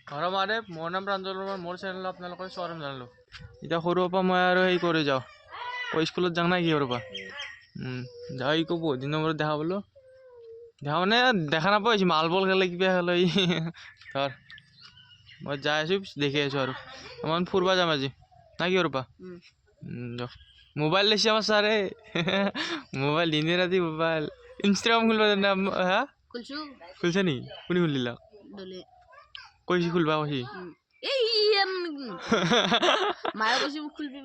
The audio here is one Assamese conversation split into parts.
মাৰে মোৰ নাম প্ৰাঞ্জল বৰ্মা মোৰ চেনেলত আপোনালোকৰ স্বাগতম জনালোঁ এতিয়া সৰুৰ পৰা মই আৰু হেৰি কৰি যাওঁ স্কুলত যাওঁ নাই কি সৰুৰ পৰা যাওঁ ই বহুত দিনৰ মূৰত দেখা পালোঁ দেখা মানে দেখা নাপাওঁ মালবল খেলে কিবা খেলে ধৰ মই যাই আছোঁ দেখি আছোঁ আৰু অকণমান ফুৰিব যাম আজি নাই কি সৰুৰ পৰা দিয়ক মোবাইল লৈছে আমাৰ ছাৰে মোবাইল দিনে ৰাতি মোবাইল ইনষ্টাগ্ৰাম খুলিব জানে হা খুলিছে নেকি কোনে খুলিলা কৈছি খুলবা কৈছি মায়ে কৈছে মোক খুলবি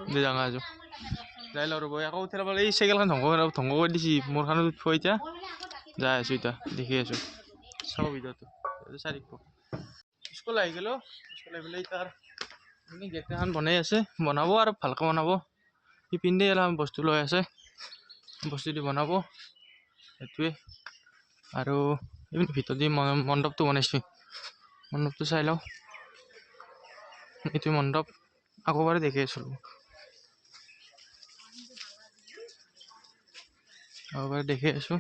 বুলি ডাঙৰ আছো যাই লওঁ ৰ'ব আকৌ উঠাই ল'ব এই চাইকেলখন ধ্বংস কৰি দিছি মোৰখনত উঠিব এতিয়া যাই আছোঁ এতিয়া দেখি আছোঁ চাব ভিডিঅ'টো চাৰিশ স্কুল আহি গ'লোঁ স্কুল আহি পেলাই তাৰ গেট এখন বনাই আছে বনাব আৰু ভালকৈ বনাব সি পিন্ধি অলপ বস্তু লৈ আছে বস্তু দি বনাব সেইটোৱে আৰু ভিতৰত দি মণ্ডপটো বনাইছোঁ মণ্ডপটো চাই লওঁ এইটো মণ্ডপ আগৰবাৰে দেখি আছিলোঁ আগৰবাৰে দেখি আছোঁ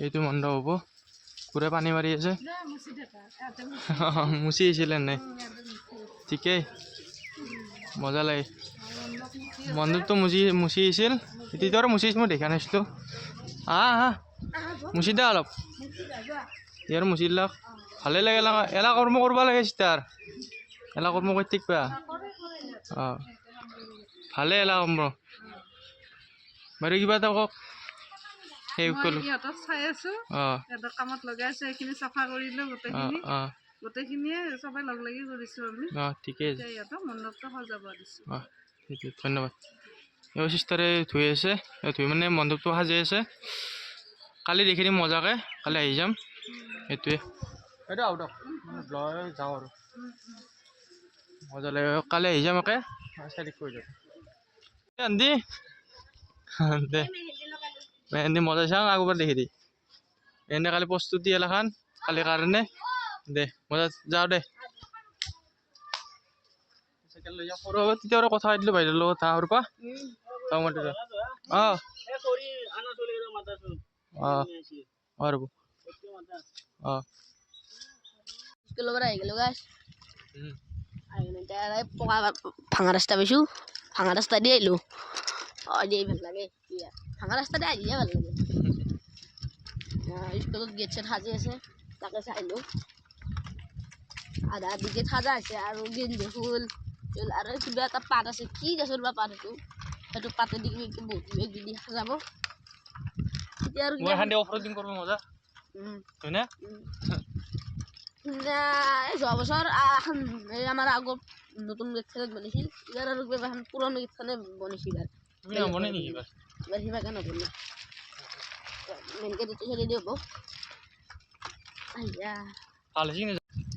এইটো মণ্ডপ হ'ব পুৰা পানী মাৰি আছে মুচি আহিছিলে নাই ঠিকেই মজা লাগে মণ্ডপটো মুচি আহিছিল তেতিয়া আৰু মুচি আহিছিল মই দেখা নাছিলোঁ মুচি দে অলপ ইয়াৰ মুচি দিলাক ভালেই লাগে এলা কৰ্ম কৰিব লাগে তাৰ এলা কৰ্ম কৰি থাকিবা ভালে এলা কৰ্ম বাৰু কিবা এটা কওক ইহঁতক চাই আছো ইহঁতক কামত লগাই আছে এইখিনি চাফা কৰিলো গোটেইখিনিয়ে সবাই লগ লাগি কৰিছো আমি ঠিকেই ইহঁতক মণ্ডপটো সজাব দিছো ধন্যবাদ এই চিষ্টাৰে ধুই আছে ধুই মানে মণ্ডপটো সাজি আছে কালি দেখি দিম মজাকৈ কালি আহি যাম সেইটোৱে এইটো আহক লৈ যাওঁ আৰু মজা লাগে কালি আহি যাম একে চাৰিক কৈ যাম আন্দি দে মেহেন্দি মজা চাওঁ আগৰবাৰ দেখি দি এনে কালি প্ৰস্তুতি এলাখান কালি কাৰণে দে মজা যাওঁ দে চাইকেল লৈ যাওঁ সৰু তেতিয়া আৰু কথা পাতিলোঁ বাইদেউৰ লগত সৰুৰ পৰা যাওঁ মাতি যাওঁ ৰ'ব স্কুলৰ পৰা আহি গ'লো গাইছ পকা ভাঙা ৰাস্তা পাইছোঁ ভাঙা ৰাস্তা দি আহিলোঁ দিয়ে ভাল লাগে ভাঙা ৰাস্তা দি আহিলে ভাল লাগে স্কুলত গেট চেট সাজি আছে তাকে চাইলোঁ আধা আধি গেট সাজা আছে আৰু গেন্দী ফুল আৰু কিবা এটা পাত আছে কি গছৰ বা পাত সেইটো পাতেদি বহুত কিবা কিবি সাজাব এতিয়া আৰু অফৰোডিং কৰিব মজা হয়নে যোৱা বছৰ আমাৰ আগৰ নতুন গেটখনত বনাইছিল ইয়াৰ আৰু কিবা এখন পুৰণি গেটখনে বনাইছিল এইবাৰ সিবাকে নবনাই মেইন গেটটো চলি দি হ'ব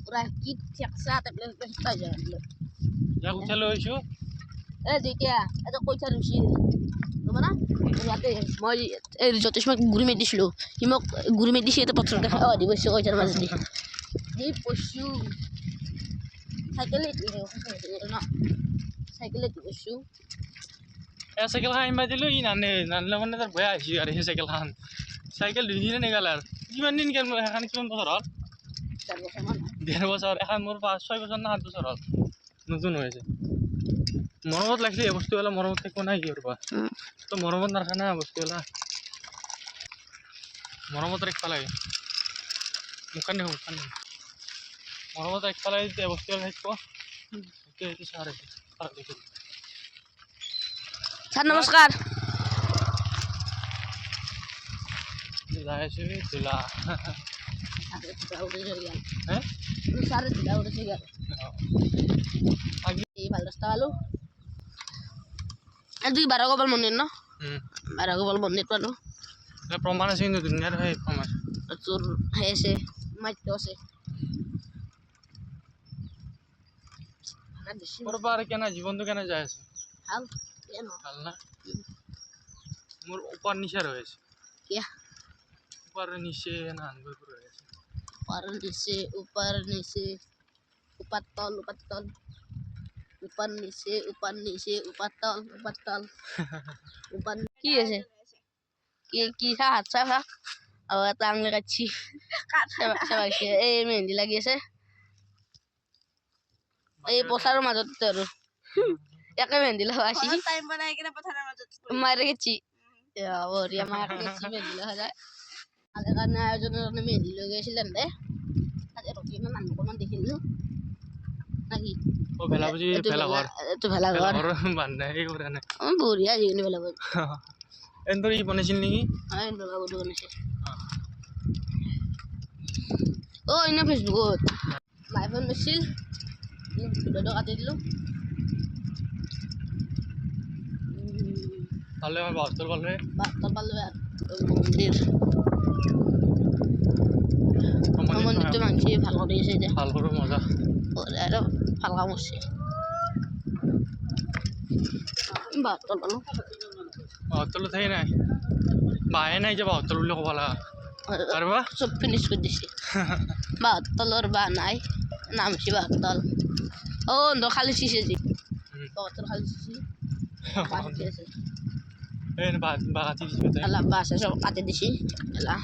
পুৰা কি ঠেকচা টেবলেট পাই যায় যেতিয়া এটা কৈছা ৰুচি না ইয়াতে মই এই জ্যোতিষমাক গুৰি মাৰি দিছিলোঁ সি মোক গুৰি মাৰি দিছে এটা পথৰতে দি গৈছোঁ কৈছাৰ মাজেদি সেই পইছোঁ চাইকেলে ন চাইকেলে গৈছোঁ চাইকেলখন আনিব দিলোঁ ই নানিলে মানে তাৰ বেয়া আহিছে আৰু সেই চাইকেলখন চাইকেল দুই দিনে নিগালে আৰু কিমান দিন গেল সেইখন কিমান বছৰ হ'ল 1.5 বছৰ এখন মোৰ 6 বছৰ না 7 বছৰ হ'ল নতুন হৈ আছে মৰমত লাগিছে এই বস্তুবিলাক মৰমত থাকিব নাই কি কৰবা তো মৰমত নাৰাখা না বস্তুবিলাক মৰমত ৰাখিব লাগে মুখান দেখোঁ মৰমত ৰাখিব লাগে যেতিয়া বস্তুবিলাক থাকিব সেইটো চাৰ দেখোঁ স্যাৰ নমস্কাৰ যাই আছোঁ তোলা ভাল ৰাস্তা পালোঁ দুই 12 গোপাল মন্দিৰ ন 12 গোপাল মন্দিৰ পালোঁ প্ৰমাণ আছে কিন্তু ধুনীয়াৰ সেই প্ৰমাণ তোৰ সেই আছে মাইকটো আছে কেনে জীৱনটো কেনে যাই আছে ভাল ভাল না মোৰ ওপৰ নিচাৰ হৈ আছে ওপৰ নিচে না হৈ আছে ऊपर नीचे ऊपर तल ऊपर नीचे ऊपर तल ऊपर কি আছে কি হাত চাফা আৰু এটা আঙুলি কাটছি চাবাইছে এই মেহেন্দি লাগি আছে এই পথাৰৰ মাজতে আৰু একে মেহেন্দি লগাইছি মাৰে গেছি বঢ়িয়া মাকে গেছি মেহেন্দি লগা যায় আজি কাৰণে আয়োজনৰ কাৰণে মেহেন্দি লৈ গৈছিলেন দে আজি ৰখি ইমান মানুহ অকণমান দেখিলোঁ নাকি ও ভেলা বুজি ভেলা ঘৰ এইটো ভেলাঘৰ বান্ধা এই কৰে না বঢ়িয়া যিকোনো ভেলাঘৰ এন্দৰ ই বনাইছিল নেকি দুৰ্গা বধু বনাইছে এনে ফেচবুকত মাই ফোন লৈছিল ভিডিঅ'টো কাটি দিলোঁ তাহলে আমার বাস্তর বলবে বাৰ্তা পালোঁ আৰু মন্দিৰটো মানছি ভাল কৰি আছে এতিয়া ভাল কৰে মজা আৰু ভাল কাম কৰিছে বাৰ্তা পালোঁ বাস্তৰ থাকি নাই বাহে নাই যে বাস্তৰ বলে কব লাগা আৰ বা চব ফিনিছ কৰি দিছে বাহতলৰ বাহ নাই নামছি বাহতল খালি চিছে যি বাহতল খালি চিছি বাকি আছে এই বাগাতি দিছে এলা বাছ সব কাটি দিছি এলা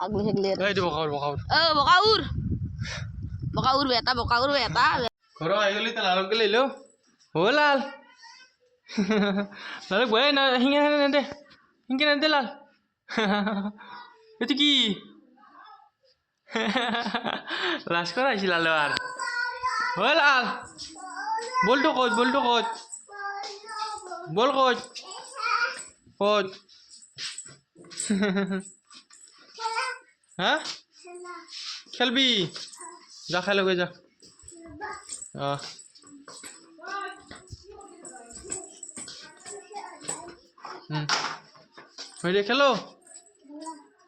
আগলি হেগলি এই দিব বকাউর বকাউর বেটা ঘর আই গলি তা লাল গলি লো ও লাল লাল বয় না হিঙ্গে না দে লাল এটা কি লাশ করাইছি লাল আর ও লাল বলটো কোচ বল কোচ হ্যাঁ খেলবি যা খেলো গে যা হয়ে খেলো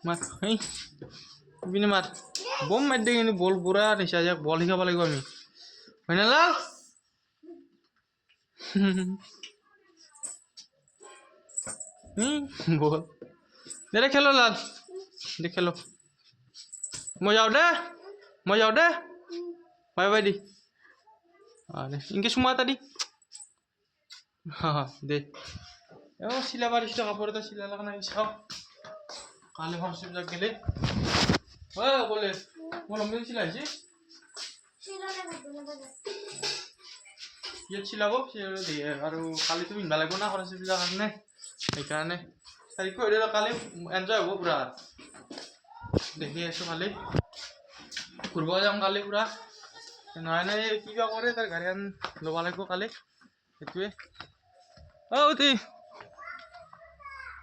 মার বিনে মার বম মার দে কিন্তু বল পুরা নিচা যাক বল শিকাব লাগিব আমি হয় না লাল বল দে খেলো লাল দে খেলো মই যাও দে বাই বাই দি ইনকে সুমা তা দি দে শিলা বাড়িছিল কাপড় এটা শিলা লাগানো চাও কালে ভাবছিলাম যাক গেলে বলে বল আমি শিলাইছি ইয়ে শিলাব আৰু কালি তুমি ইনবা লাগিব না খৰচ বিলাক কাৰণে সেইকাৰণে তাৰিখ কৈ দিলে কালি এনজয় হ'ব পুৰা দেখি আছো কালি ঘূৰিব যাম কালি পুৰা নহয় কিবা কৰে তাৰ গাড়ী এখন ল'ব লাগিব কালি সেইটোৱে উঠি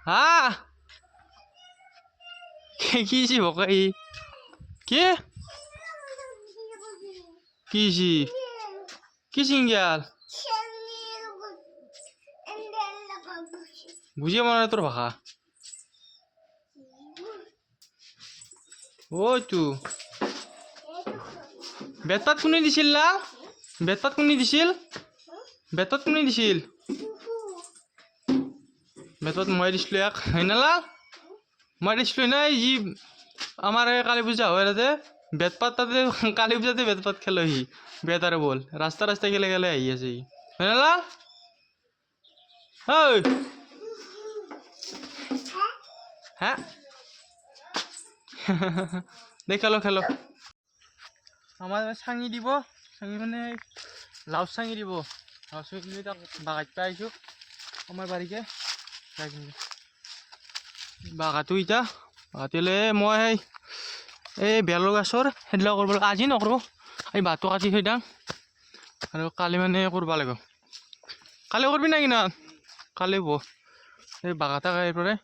হা কি বকাই কি সিঙ্গিয়াল বুঝিয়ে মনে তোর ভাষা ওই তু বেতপাত কোনে দিছিল লা বেতপাত কোনে দিছিল বেতপাত মই দিছিলো এক হয় না লা মই দিছিলো নাই যি আমার কালী পূজা হয় তাতে বেতপাত তাতে কালী পূজাতে বেতপাত খেলহি বেতারে বল রাস্তা গেলে আহি আছে হয় না লা হ্যাঁ দেখ খেলো আমার চাঙি দিব চাঙি মানে লাউ চাঙি দিব লাউ চাঙি তাক বাগাত পাই আইছো আমার বাড়িকে বাগাতো ইটা বাগাতিলে মই এই বেলৰ গাছৰ সেইবিলাক কৰিব লাগিব আজি নকৰোঁ এই বাটটো কাটি থৈ দিওঁ আৰু কালি মানে কৰিব লাগিব কালি কৰিবি না কিনা কালি হ'ব এই বাগাটা এইপৰে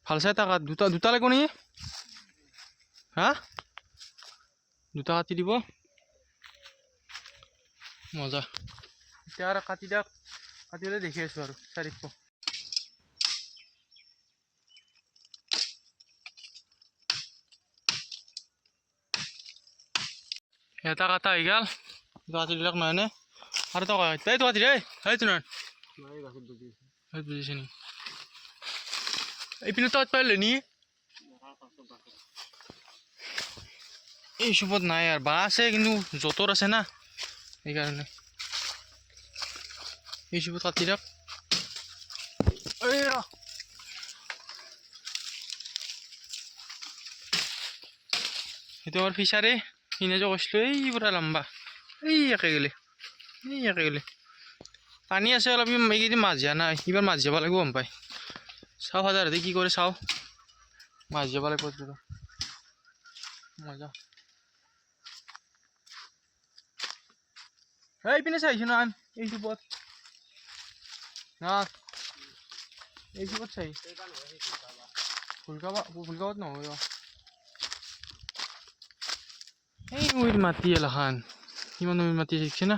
ভাল চাই তাক দুটা লাগিব নেকি হা দুটা কাটি দিব মজা এতিয়া আৰু কাটি দিলে দেখি আছোঁ আৰু চাৰিশ এটা কাটা হৈ গ'ল গাছবিলাক নহয়নে আৰু তো এই তো কাটি দেই সেইটো নহয় বুজিছে নি এইপিনে তাত পাৰিলে নি এই চুপত নাই আৰু বা আছে কিন্তু যঁতৰ আছে না সেইকাৰণে এই চুপত কাটি দিয়ক সেইটো আমাৰ ফিচাৰে কিনে যে কৈছিলোঁ এই পুৰা লম্বা এই একে গ'লে পানী আছে অলপ এইকেইদিন মাছ দিয়া নাই এইবাৰ মাছ যাব লাগিব গম পাই চাওঁ হাজাৰতে কি কৰে চাওঁ মাছ যাব লাগিব মজা এইপিনে চাইছোঁ না এইটো পথ না এইটো পথ চাই ফুলগাঁৱত নহয় এই নৈৰ মাটি এলাখান কিমান নৈৰ মাটি শিকছে না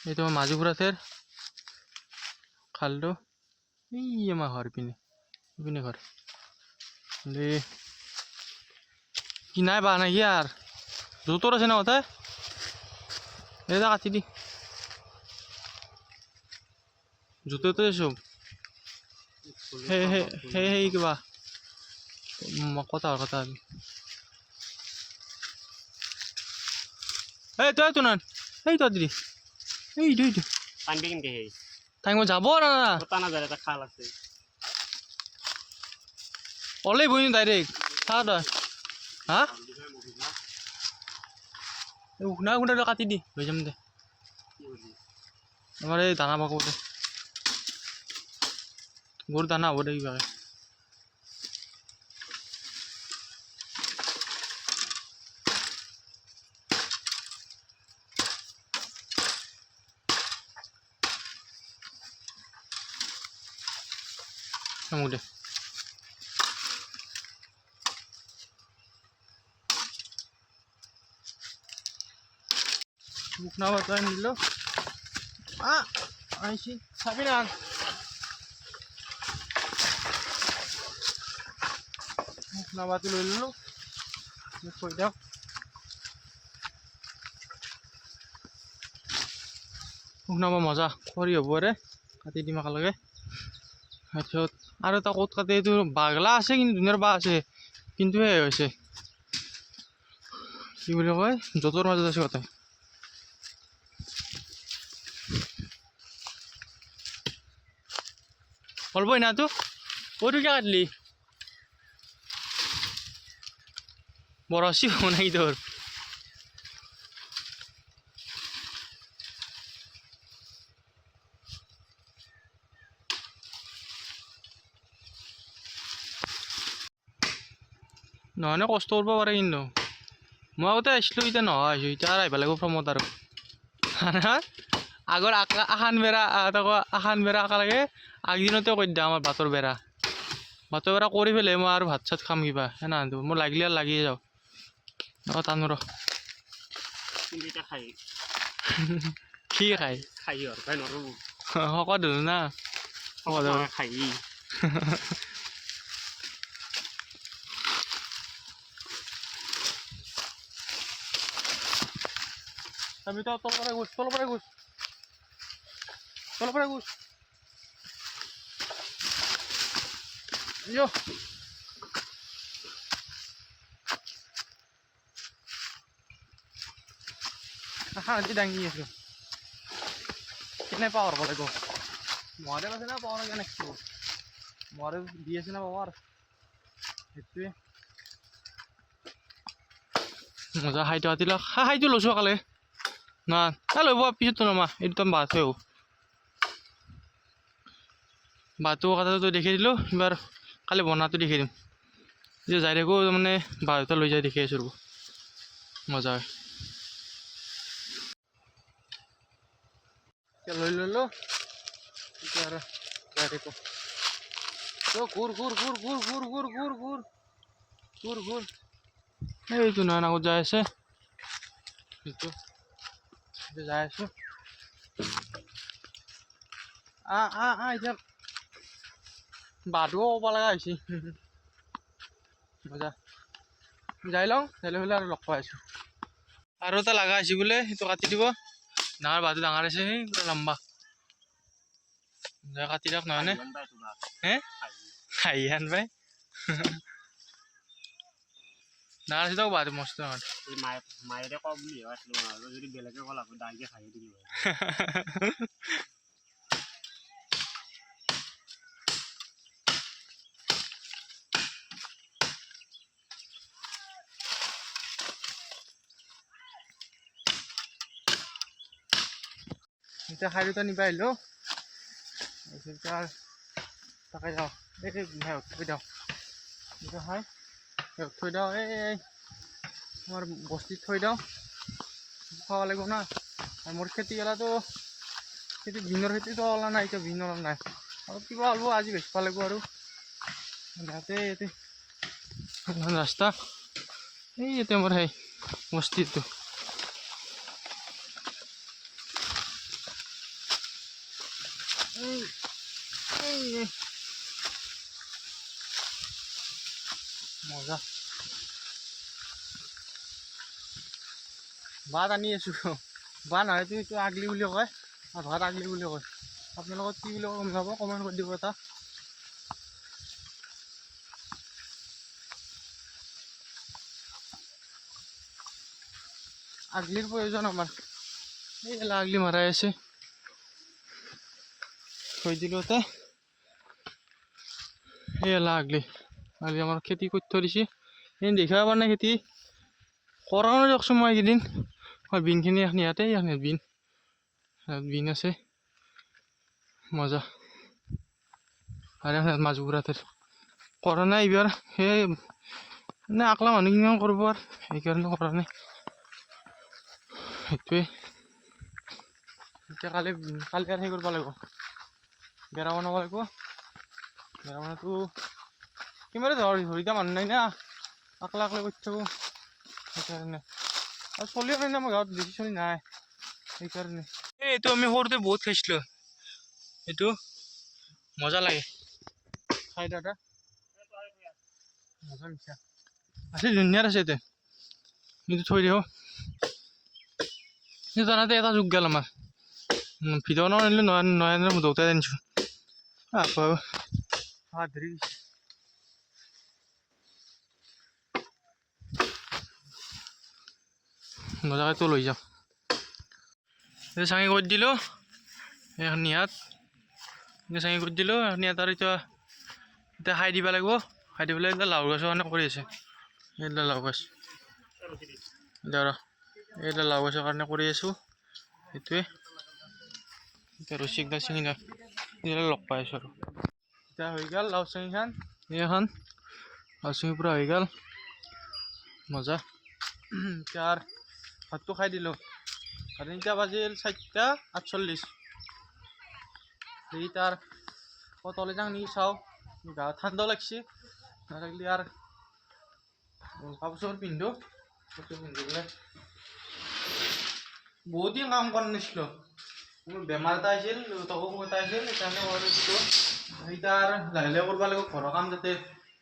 এইটো আমার মাঝি ফুরাতের খালটো এই আমার ঘর পিনে ঘর কি নাই বা নাকি আর জোতর আছে না কোথায় এটা কাটি দি জুতো তো এসব হে কিবা কথা এই তো তো না এই তো দিদি এইটো পানী কেনেকে তাই মই যাব না টানা যায় এটা খাল আছে ওলাই বই ডাইৰেক্ট চা তই হা উখনা উখনাটো কাটি দি লৈ যাম দে আমাৰ এই দানা পাকো দে গৰুৰ দানা হ'ব দে কিবাকে Kamu deh. Bukan apa tuh ini lo? Aisyah, sabi na. Bukan apa tuh lo? Ini kau bukan apa masa? Kori ya buare. Hati di makal lagi. তাৰপিছত আৰু এটা ক'ত কাটে এইটো বাগলা আছে কিন্তু ধুনীয়াৰ বা আছে কিন্তু সেই হৈছে কি বুলি কয় য'তৰ মাজত আছে কথা অলবই না তো ওইটো কিয় কাটলি বৰচি হ'ব নাই তোৰ নহ'লে কষ্ট কৰিব পাৰে কিন্তু মই আগতে আহিছিলোঁ এতিয়া নহয় আহিছোঁ এতিয়া আৰু আহিব লাগিব ফ্ৰমত আৰু আগৰ আখান বেৰা আঁকা লাগে আগদিনতে কৰি দিয়া আমাৰ ভাতৰ বেৰা কৰি পেলাই মই আৰু ভাত চাত খাম কিবা সেনাটো মোৰ লাগিলে আৰু লাগিয়ে যাওঁ টানো ৰ কি খাই শকত হ'লো না খাই আমি তো তলৰ পৰা গুছ আজি দাঙি আছো কেনে পাৱাৰ পালে গো মহাদেৱ আছে না পাৱাৰ কেনে মহাদেৱ দি আছে না পাৱাৰ সেইটোৱে মজা হাইটো আতিল হাইটো লৈছো কালে না ল'ব পিছত নমা এইটো তো বাট হৈ বাটটো কথাটো দেখি দিলোঁ এবাৰ কালি বনাটো দেখি দিম যে যাই থাকোঁ মানে বাট লৈ যাই দেখি আছোঁ ৰ'ব মজা হয় লৈ ল'লোঁ এতিয়া আৰু যাই থাকোঁ ঘূৰ এইটো নহয় আগত যাই আছে সেইটো যাই আছোঁ এতিয়া বাটও ক'ব লগা হৈছে মজা যাই লওঁ যাই লৈ পেলাই আৰু লগ পাই আছোঁ আৰু এটা লগা হৈছে বোলে সেইটো কাটি দিব ডাঙৰ বাটটো ডাঙৰ আছে সেই পুৰা লম্বা যাই কাটি দিয়ক নহয়নে হে হাঁহি আন পাই ডাঙৰ চিতাও বাদ মস্ত ডাঙৰ এই মায়েৰে কওঁ বুলি আছিলোঁ আৰু যদি বেলেগে ক'ল আকৌ ডাঙৰকৈ খাই দিলোঁ হয়। এতিয়া খাই দুটা নিবা আহিলোঁ এতিয়া তাকে যাওঁ এই থৈ দিওঁ এতিয়া খাই থৈ দিওঁ এই আমার বস্তি থৈ দিওঁ খাওয়া লাগব না আর মোর খেতি গেলাতো খেতি ভিন্নর খেতিতো ওলা নাই এতিয়া ভিন্ন নাই আৰু কিবা অলপ আজি বেচিব লাগিব আৰু ইয়াতে ইয়াতে ৰাস্তা এই ইয়াতে মোৰ সেই বস্তিটো মজা ভাত আনি আছোঁ ভাত নহয় এইটো আগলি বুলি কয় আৰু ভাত আগলি বুলি কয় আপোনালোকক কি বুলি গম নাপাব কমেণ্ট কৰি দিব এটা আগলিৰ প্ৰয়োজন আমাৰ এই আগলি মাৰাই আছে থৈ দিলোঁ তাতে এই আগলি আগলি আমাৰ খেতি কৰি থৈ দিছে এই দেখাব পৰা নাই খেতি কৰা নাই দিয়কচোন মই এইকেইদিন মই বিনখিনি এখন ইয়াতে বিন আছে মজা আৰু এখন মাছ বুঢ়াতে কৰা নাই এইবাৰ সেই মানে আকলা মানুহ কিমান কৰিব আৰু সেইকাৰণে কৰা নাই সেইটোৱে এতিয়া কালি আৰু সেই কৰিব লাগিব বেৰা বনাব লাগিব বেৰা বনাটো কিমানে ধৰিতা মানুহ নাই না আকলা কৰি থাকোঁ সেইকাৰণে আৰু চলিও নাই না মই গাঁৱত বেছি চলি নাই সেইকাৰণে এইটো আমি সৰুতে বহুত খাইছিলোঁ এইটো মজা লাগে খাই দাদা মজা মিঠা আছে ধুনীয়াত আছে এতিয়া কিন্তু থৈ দিওঁ জানাতে এটা যুগ গেল আমাৰ ভিতৰত আনিলোঁ নয় দেউতাই আনিছোঁ আকৌ হাত ধৰি মজাকৈ তো লৈ যাওঁ চাঙি কৰি দিলোঁ এখন ইয়াত চাঙি কৰি দিলোঁ এখন ইয়াত আৰু এতিয়া খাই দিব লাগিব খাই দি পেলাই এতিয়া লাও গছৰ কাৰণে কৰি আছে এইডাল লাও গছ এতিয়া এইডাল লাও গছৰ কাৰণে কৰি আছোঁ সেইটোৱে এতিয়া ৰছী একডাল ছিঙি লগ পাই আছোঁ আৰু এতিয়া হৈ গ'ল লাও চিঙিখন এইখন লাও চিঙি পূৰা হৈ গ'ল মজা এতিয়া আৰু ভাতটো খাই দিলোঁ আৰু এতিয়া বাজিল 4:48 এই তাৰ তলে যাওঁ নেকি চাওঁ গা ঠাণ্ডা লাগছে নালাগিলে আৰু কাপোৰ চাপোৰ পিন্ধো পিন্ধি পেলাই বহুত দিন কাম কৰা নাছিলোঁ মোৰ বেমাৰ এটা আহিছিল তকো এটা আহিছিল সেইকাৰণে মই দিলোঁ এতিয়া আৰু লাহে লাহে কৰিব লাগিব ঘৰৰ কাম যাতে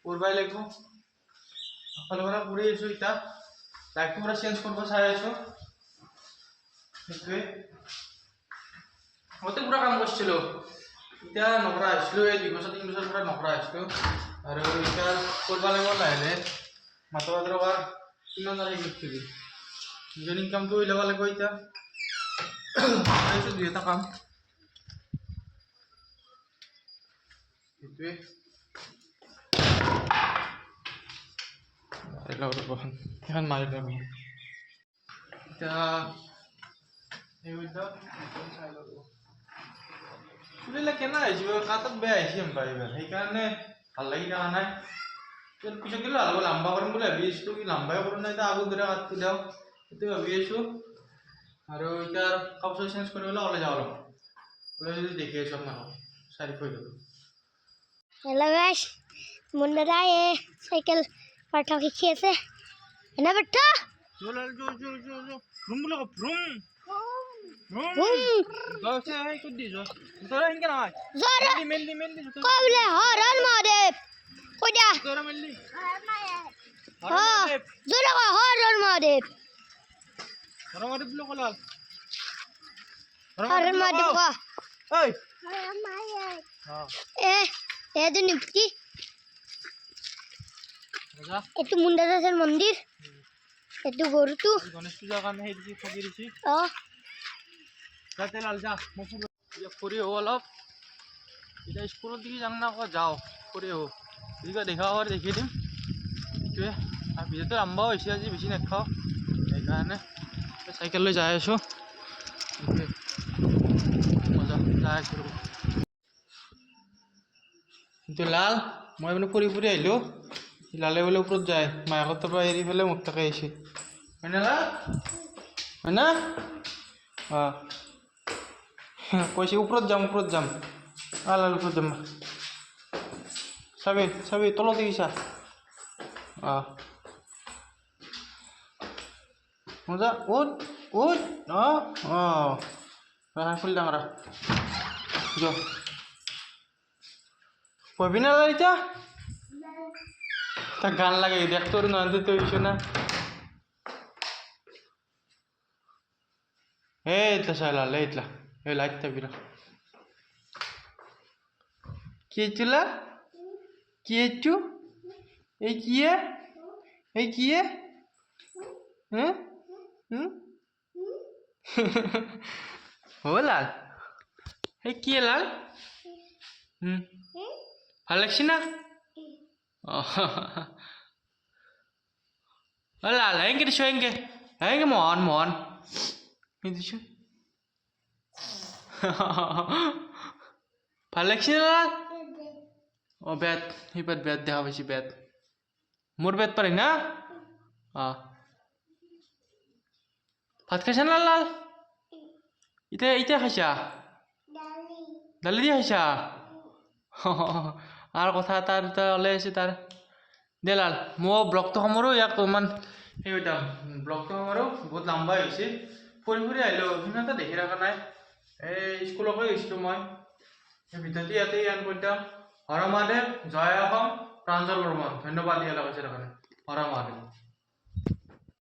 কৰিবই লাগিব সকলো পৰা কৰি আছোঁ এতিয়া লাইফটো পৰা চেঞ্জ কৰিব চাই আছোঁ সেইটোৱে মইতো পুৰা কাম কৰিছিলোঁ এতিয়া নকৰা হৈছিলোঁ এই 2 বছৰ 3 বছৰ পৰা নকৰা হৈছিলোঁ আৰু এতিয়া কৰিব লাগিব লাহে লাহে মাত্ৰ এবাৰ কিমান আৰু হেৰি কৰি নিজৰ ইনকামটো উলিয়াব লাগিব এতিয়া দুই এটা কাম সেইটোৱে এখন মাৰি ল'বি এতিয়া চুলিলে কেনা আহিছে কাটত বেয়া আহিছে এইবাৰ সেইকাৰণে ভাল লাগি থকা নাই পিছত গ'লে ভাল লাম্বা কৰিম বুলি ভাবি আছিলোঁ লাম্বাই কৰোঁ নাই এতিয়া আগৰ দৰে কাটটো দিওঁ সেইটো ভাবি আছোঁ আৰু এতিয়া কাপোৰ চেঞ্জ কৰিবলৈ ওলাই যাওঁ অলপ ওলাই যদি দেখি আছোঁ আপোনালোক চাই থৈ দিওঁ Hello guys, Mundara cycle parta শিকি আছে এনে বেটা ৰুম বুলি কওঁ ৰুম গৈছে সেই ক'ত দিছ তোৰ সেনেকে নহয় জৰা মেলি কবলে হৰণ মহাদেৱ কৈ দিয়া তোৰ মেলি জৰা কয় হৰণ মহাদেৱ বুলি ক'লা হৰণ মহাদেৱ ক ঐ এ এ নিকি মজা এইটো মুণ্ডাদাসৰ মন্দিৰ এইটো গৰুটো গণেশ পূজাৰ কাৰণে সেই দিছি ঠগি দিছি অ যাতে লাল যা মই ফুৰি আহোঁ অলপ এতিয়া স্কুলত দিকে যাম না আকৌ যাওঁ ফুৰি আহোঁ যদি দেখা হয় দেখি দিম সেইটোৱে আৰু ভিডিঅ'টো আৰম্ভ হৈছে আজি বেছি নাখাওঁ সেইকাৰণে চাইকেল লৈ যাই আছোঁ সেইটোৱে মজা যাই আছোঁ ৰ'ব কিন্তু লাল মই মানে ফুৰি ফুৰি আহিলোঁ লালে বোলে ওপৰত যায় মায়াকৰ তাৰ পৰা এৰি পেলাই মোক তাকে আহিছে হয়নে লাল হয় না অঁ কৈছে ওপৰত যাম লাল ওপৰত যাম চাবি তলত দেখিছা অঁ মজা উঠ ফুল ডাঙৰা যা পঢ়বি না লাল এতিয়া তাক গান লাগে দেখ তোর নন্দী তো কিছু না এইটা সালাল এইটলা এই লাইটটা বিরা কি চুলা কি একটু এই কি হুম ও লাল এই কি লাল ভাল লাগছে না লাল হেঙ্গে দিছো হেঙ্গে মন দিছো ভাল লাগছে না লাল ও বেত হিপাত বেত দেখা পাইছি বেত মোর বেত পারি না ভাত খাইছা না লাল ইটা খাইছা দালি দিয়ে খাইছা আর কথা এটা ওলাই আছে তাৰ দে লাল মই ব্লগটো সামৰো ইয়াক ইমান সেই কৰিম ব্লগটো সামৰো বহুত লম্বা হৈছে ফুৰি আহিলোঁ সিমান এটা দেখি ৰখা নাই এই স্কুলকে গৈছিলোঁ মই সেই ভিতৰতে ইয়াতে এণ্ড কৰি দিম হৰ মহাদেৱ জয় অসম প্ৰাঞ্জল বৰ্মন ধন্যবাদ ইয়াৰ লগত কাৰণে হৰ মহাদেৱ